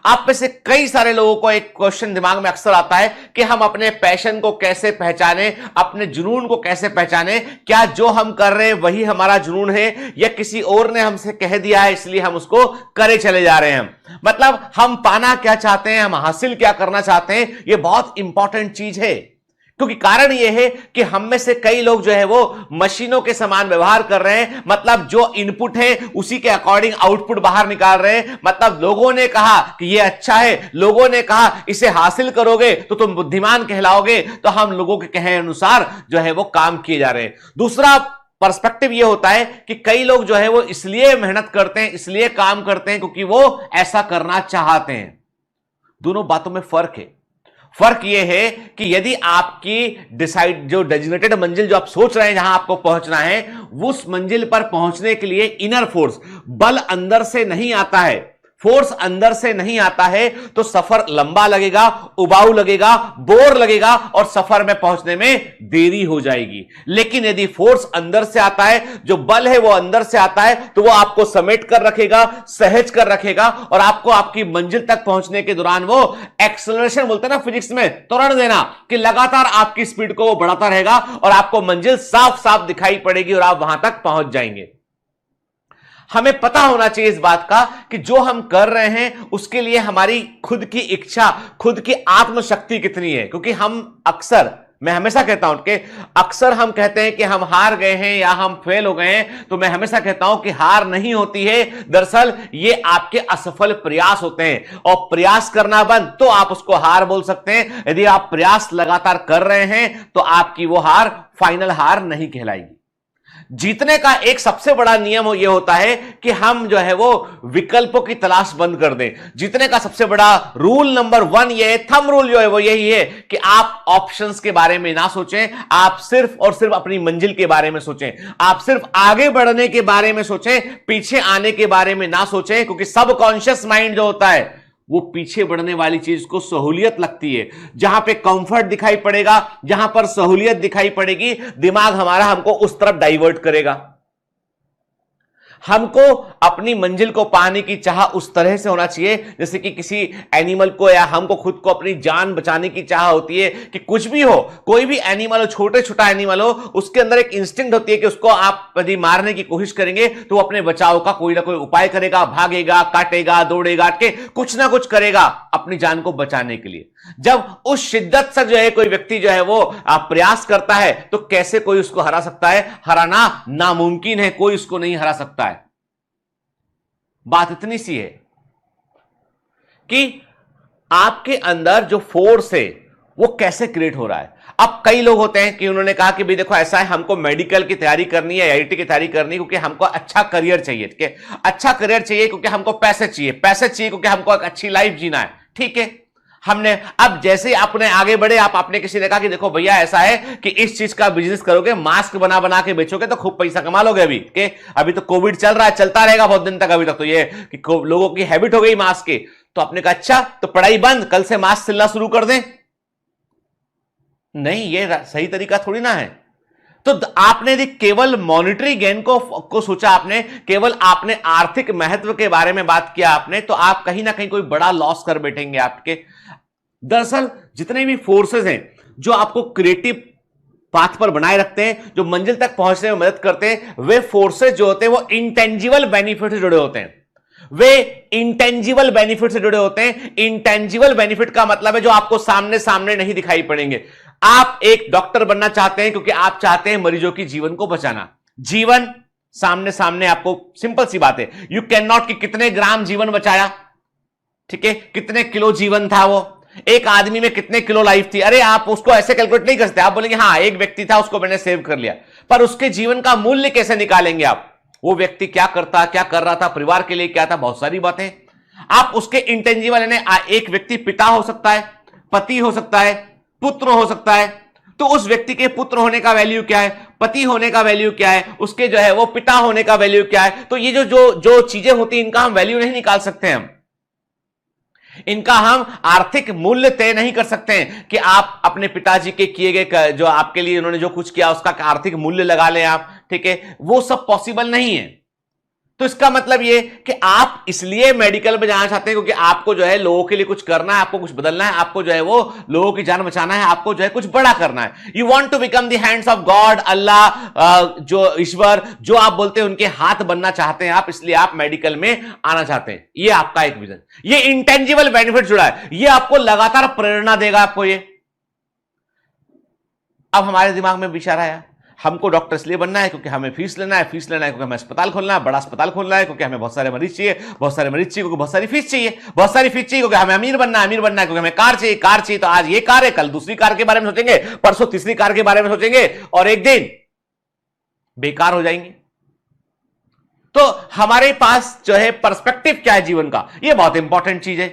आप में से कई सारे लोगों को एक क्वेश्चन दिमाग में अक्सर आता है कि हम अपने पैशन को कैसे पहचाने, अपने जुनून को कैसे पहचाने। क्या जो हम कर रहे हैं वही हमारा जुनून है, या किसी और ने हमसे कह दिया है इसलिए हम उसको करे चले जा रहे हैं। मतलब हम पाना क्या चाहते हैं, हम हासिल क्या करना चाहते हैं, यह बहुत इंपॉर्टेंट चीज है। क्योंकि कारण यह है कि हम में से कई लोग जो है वो मशीनों के समान व्यवहार कर रहे हैं। मतलब जो इनपुट है उसी के अकॉर्डिंग आउटपुट बाहर निकाल रहे हैं। मतलब लोगों ने कहा कि ये अच्छा है, लोगों ने कहा इसे हासिल करोगे तो तुम बुद्धिमान कहलाओगे, तो हम लोगों के कहे अनुसार जो है वो काम किए जा रहे हैं। दूसरा पर्सपेक्टिव ये होता है कि कई लोग जो है वो इसलिए मेहनत करते हैं, इसलिए काम करते हैं क्योंकि वो ऐसा करना चाहते हैं। दोनों बातों में फर्क है। फर्क यह है कि यदि आपकी डिसाइड जो डेजिग्नेटेड मंजिल जो आप सोच रहे हैं जहां आपको पहुंचना है, उस मंजिल पर पहुंचने के लिए इनर फोर्स, बल अंदर से नहीं आता है, फोर्स अंदर से नहीं आता है, तो सफर लंबा लगेगा, उबाऊ लगेगा, बोर लगेगा और सफर में पहुंचने में देरी हो जाएगी। लेकिन यदि फोर्स अंदर से आता है, जो बल है वो अंदर से आता है, तो वो आपको समेट कर रखेगा, सहज कर रखेगा और आपको आपकी मंजिल तक पहुंचने के दौरान वो एक्सेलरेशन बोलते हैं ना फिजिक्स में, त्वरण देना, कि लगातार आपकी स्पीड को वो बढ़ाता रहेगा और आपको मंजिल साफ साफ दिखाई पड़ेगी और आप वहां तक पहुंच जाएंगे। हमें पता होना चाहिए इस बात का कि जो हम कर रहे हैं उसके लिए हमारी खुद की इच्छा, खुद की आत्मशक्ति कितनी है। क्योंकि हम अक्सर, मैं हमेशा कहता हूं कि अक्सर हम कहते हैं कि हम हार गए हैं या हम फेल हो गए हैं, तो मैं हमेशा कहता हूं कि हार नहीं होती है, दरअसल ये आपके असफल प्रयास होते हैं। और प्रयास करना बंद तो आप उसको हार बोल सकते हैं। यदि आप प्रयास लगातार कर रहे हैं तो आपकी वो हार फाइनल हार नहीं कहलाएगी। जीतने का एक सबसे बड़ा नियम यह होता है कि हम जो है वो विकल्पों की तलाश बंद कर दें। जीतने का सबसे बड़ा रूल नंबर 1 यह है, थंब रूल जो है वो यही है कि आप ऑप्शंस के बारे में ना सोचें, आप सिर्फ और सिर्फ अपनी मंजिल के बारे में सोचें। आप सिर्फ आगे बढ़ने के बारे में सोचें, पीछे आने के बारे में ना सोचें। क्योंकि सबकॉन्शियस माइंड जो होता है वो पीछे बढ़ने वाली चीज को सहूलियत लगती है। जहां पे कंफर्ट दिखाई पड़ेगा, जहां पर सहूलियत दिखाई पड़ेगी, दिमाग हमारा हमको उस तरफ डाइवर्ट करेगा। हमको अपनी मंजिल को पाने की चाह उस तरह से होना चाहिए जैसे कि किसी एनिमल को या हमको खुद को अपनी जान बचाने की चाह होती है कि कुछ भी हो, कोई भी एनिमल हो, छोटे छोटा एनिमल हो, उसके अंदर एक इंस्टिंक्ट होती है कि उसको आप यदि मारने की कोशिश करेंगे तो वो अपने बचाव का कोई ना कोई उपाय करेगा, भागेगा, काटेगा, दौड़ेगा, के कुछ ना कुछ करेगा अपनी जान को बचाने के लिए। जब उस शिद्दत से जो है कोई व्यक्ति जो है वो प्रयास करता है तो कैसे कोई उसको हरा सकता है? हराना नामुमकिन है, कोई उसको नहीं हरा सकता है। बात इतनी सी है कि आपके अंदर जो फोर्स है वो कैसे क्रिएट हो रहा है। अब कई लोग होते हैं कि उन्होंने कहा कि भाई देखो ऐसा है, हमको मेडिकल की तैयारी करनी है, आईआईटी की तैयारी करनी है क्योंकि हमको अच्छा करियर चाहिए। ठीक है, अच्छा करियर चाहिए क्योंकि हमको पैसे चाहिए, पैसे चाहिए क्योंकि हमको एक अच्छी लाइफ जीना है। ठीक है, हमने अब जैसे ही अपने आगे बढ़े, आपने किसी ने कहा कि देखो भैया ऐसा है कि इस चीज का बिजनेस करोगे, मास्क बना बना के बेचोगे तो खूब पैसा कमा लोगे। अभी तो कोविड चल रहा है, चलता रहेगा बहुत दिन तक। अभी तक तो ये कि लोगों की हैबिट हो गई मास्क की। तो आपने कहा अच्छा तो पढ़ाई बंद, कल से मास्क सिलना शुरू कर दें। नहीं, ये सही तरीका थोड़ी ना है। तो आपने यदि केवल मॉनिटरी गेन को सोचा, आपने केवल आपने आर्थिक महत्व के बारे में बात किया आपने, तो आप कहीं ना कहीं कोई बड़ा लॉस कर बैठेंगे आपके। दरअसल जितने भी फोर्सेस हैं जो आपको क्रिएटिव पाथ पर बनाए रखते हैं, जो मंजिल तक पहुंचने में मदद करते हैं, वे फोर्सेस जो होते हैं वो इंटेंजिबल बेनिफिट से जुड़े होते हैं। वे इंटेंजिबल बेनिफिट से जुड़े होते हैं। इंटेंजिबल बेनिफिट का मतलब है जो आपको सामने सामने नहीं दिखाई पड़ेंगे। आप एक डॉक्टर बनना चाहते हैं क्योंकि आप चाहते हैं मरीजों की जीवन को बचाना। जीवन सामने सामने आपको, सिंपल सी बात है, यू कैन नॉट कि कितने ग्राम जीवन बचाया, ठीक है, कितने किलो जीवन था वो, एक आदमी में कितने किलो लाइफ थी। अरे आप उसको ऐसे कैलकुलेट नहीं कर सकते। आप बोलेंगे हाँ एक व्यक्ति था, उसको मैंने सेव कर लिया, पर उसके जीवन का मूल्य कैसे निकालेंगे आप? वो व्यक्ति क्या करता, क्या कर रहा था, परिवार के लिए क्या था, बहुत सारी बातें। आप उसके इंटेंजिबल, एक व्यक्ति पिता हो सकता है, पति हो सकता है, पुत्र हो सकता है, तो उस व्यक्ति के पुत्र होने का वैल्यू क्या है, पति होने का वैल्यू क्या है, उसके जो है वो पिता होने का वैल्यू क्या है। तो ये जो चीजें होती हैं इनका हम वैल्यू नहीं निकाल सकते। हम इनका हम आर्थिक मूल्य तय नहीं कर सकते हैं कि आप अपने पिताजी के किए गए, जो आपके लिए उन्होंने जो कुछ किया उसका आर्थिक मूल्य लगा लें आप। ठीक है, वो सब पॉसिबल नहीं है। तो इसका मतलब ये कि आप इसलिए मेडिकल में जाना चाहते हैं क्योंकि आपको जो है लोगों के लिए कुछ करना है, आपको कुछ बदलना है, आपको जो है वो लोगों की जान बचाना है, आपको जो है कुछ बड़ा करना है। You want to become the hands of God, Allah, जो ईश्वर, जो आप बोलते हैं उनके हाथ बनना चाहते हैं आप, इसलिए आप मेडिकल में आना चाहते हैं। ये आपका एक विजन, ये इंटेंजिबल बेनिफिट जुड़ा है, ये आपको लगातार प्रेरणा देगा आपको ये। अब हमारे दिमाग में विचार आया, हमको डॉक्टर इसलिए बनना है क्योंकि हमें फीस लेना है, फीस लेना है क्योंकि हमें अस्पताल खोलना है, बड़ा अस्पताल खोलना है क्योंकि हमें बहुत सारे मरीज चाहिए, बहुत सारे मरीज चाहिए क्योंकि बहुत सारी फीस चाहिए, बहुत सारी फीस चाहिए क्योंकि हमें अमीर बनना है, अमीर बनना है क्योंकि हमें कार चाहिए, कार चाहिए तो आज ये कार है, कल दूसरी कार के बारे में सोचेंगे, परसों तीसरी कार के बारे में सोचेंगे और एक दिन बेकार हो जाएंगे। तो हमारे पास जो है पर्सपेक्टिव क्या है जीवन का, यह बहुत इंपॉर्टेंट चीज है।